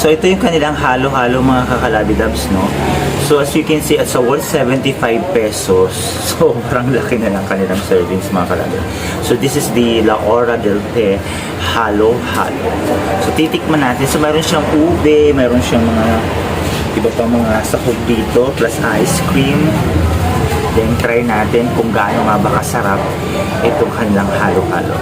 So ito yung kanilang halo-halo mga kakalabidabs, no? So as you can see, it's worth 75 pesos. Sobrang laki na lang kanilang servings mga kalabidabs. So this is the La Hora del Te halo-halo. So titikman natin. So mayroon siyang ube, mayroon siyang mga iba pa mga sahog dito, plus ice cream. Then try natin kung gaano nga ba kasarap itong kanilang halo-halo.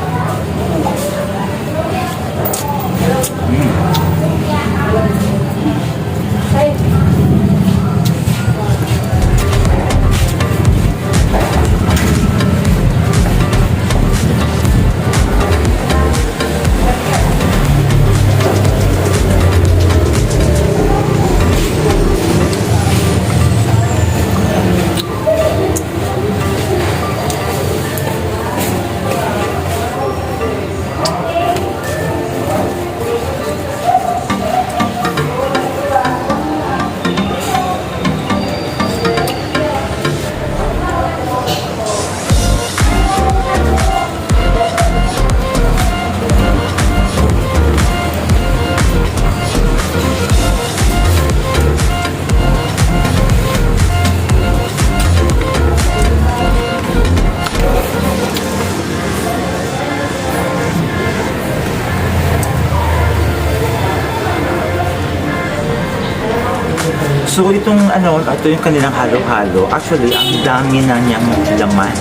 So itong ito yung kanilang halo-halo. Actually, ang dami na niyang laman.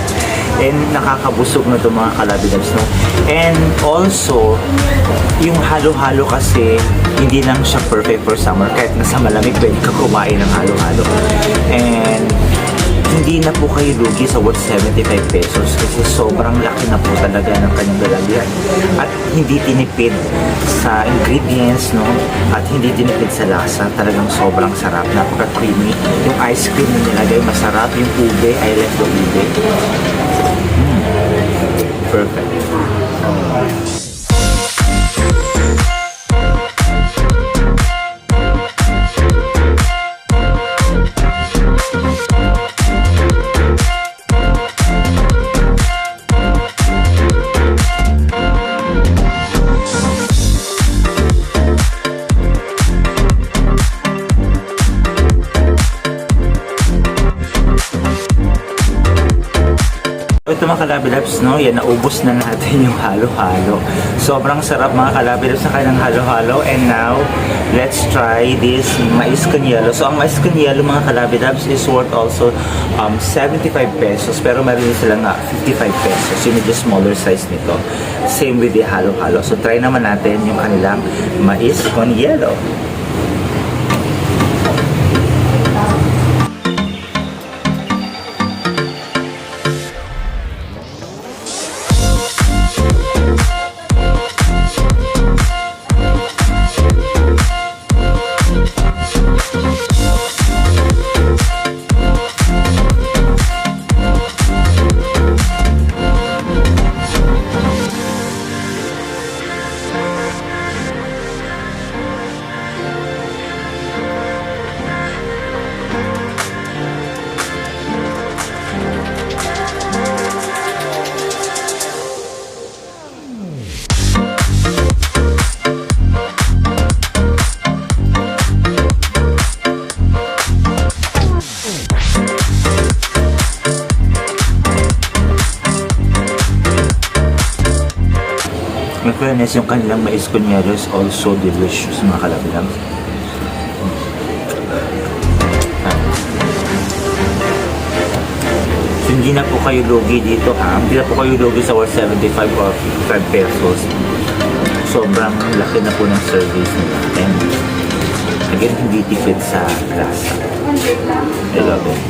And nakakabusog na ito mga kalabidabs, no? And also, yung halo-halo kasi, hindi lang siya perfect for summer. Kahit nasa malamig, pwede ka kumain ng halo-halo. And hindi na po kayo lugi sa worth 75 pesos kasi sobrang laki na po talaga ng kanyang lalagyan at hindi tinipid sa ingredients, no? At hindi tinipid sa lasa. Talagang sobrang sarap, napaka-creamy. Yung ice cream na nilagay masarap, yung ube, I like the ube. Perfect. Ito mga kalabidabs, no? Yan, naubos na natin yung halo-halo. Sobrang sarap mga kalabidabs sa kanilang halo-halo. And now, let's try this mais con yelo. So, ang mais con yelo mga kalabidabs is worth also 75 pesos. Pero meron din sila nga 55 pesos. Yung medyo smaller size nito. Same with the halo-halo. So, try naman natin yung kanilang mais con yelo. In fairness, yung kanilang mais con yelo is also delicious mga kalabidabs. So, hindi na po kayo lugi dito ha. Hindi na po kayo lugi sa worth 75 or 55 pesos. Sobrang laki na po ng service nila. And again, hindi tipid sa lasa. I love it.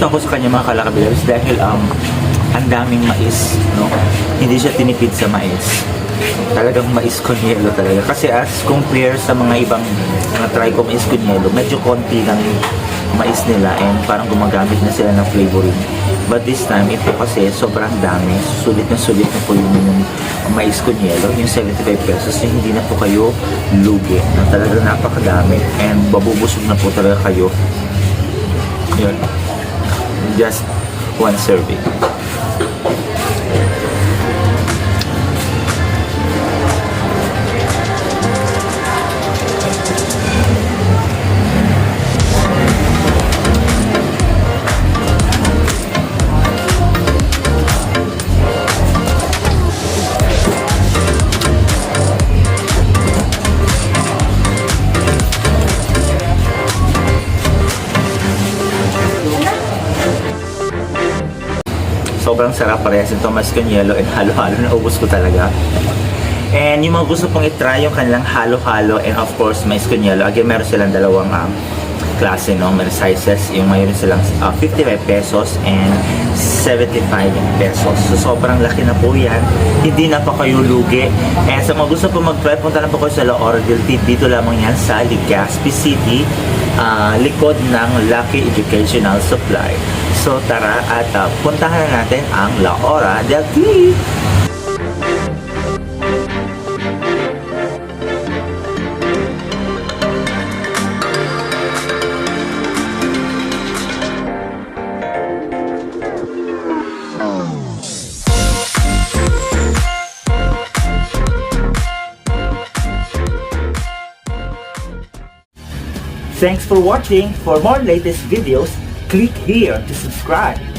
nagustuhan ko sa kanya mga kalakabilabs dahil ang daming mais, no? Hindi siya tinipid sa mais. Talagang mais con yelo talaga. Kasi as compare sa mga ibang try ko mais con yelo, medyo konti lang yung mais nila and parang gumagamit na sila ng flavoring. But this time, ito kasi sobrang dami. Sulit na po yung mais con yelo. Yung 75 pesos, yung hindi na po kayo lugi. Na talagang napakadami and babubusog na po talaga kayo. Yun. Just one serving. Sobrang sarap parehas ito, mais con yelo and halo-halo, naubos ko talaga. And yung mga gusto pong itry yung kanilang halo-halo and of course mais con yelo, again meron silang dalawang klase, no? Meron sizes, yung mayroon silang 55 pesos and 75 pesos. So sobrang laki na po yan, hindi na pa kayo lugi. And sa mga gusto po mag-try, punta na po kayo sa Hora dito lamang yan sa Legazpi City, likod ng Lucky Educational Supply. So tara at puntahan na natin ang La Hora del Tea. Thanks for watching. For more latest videos, click here to subscribe.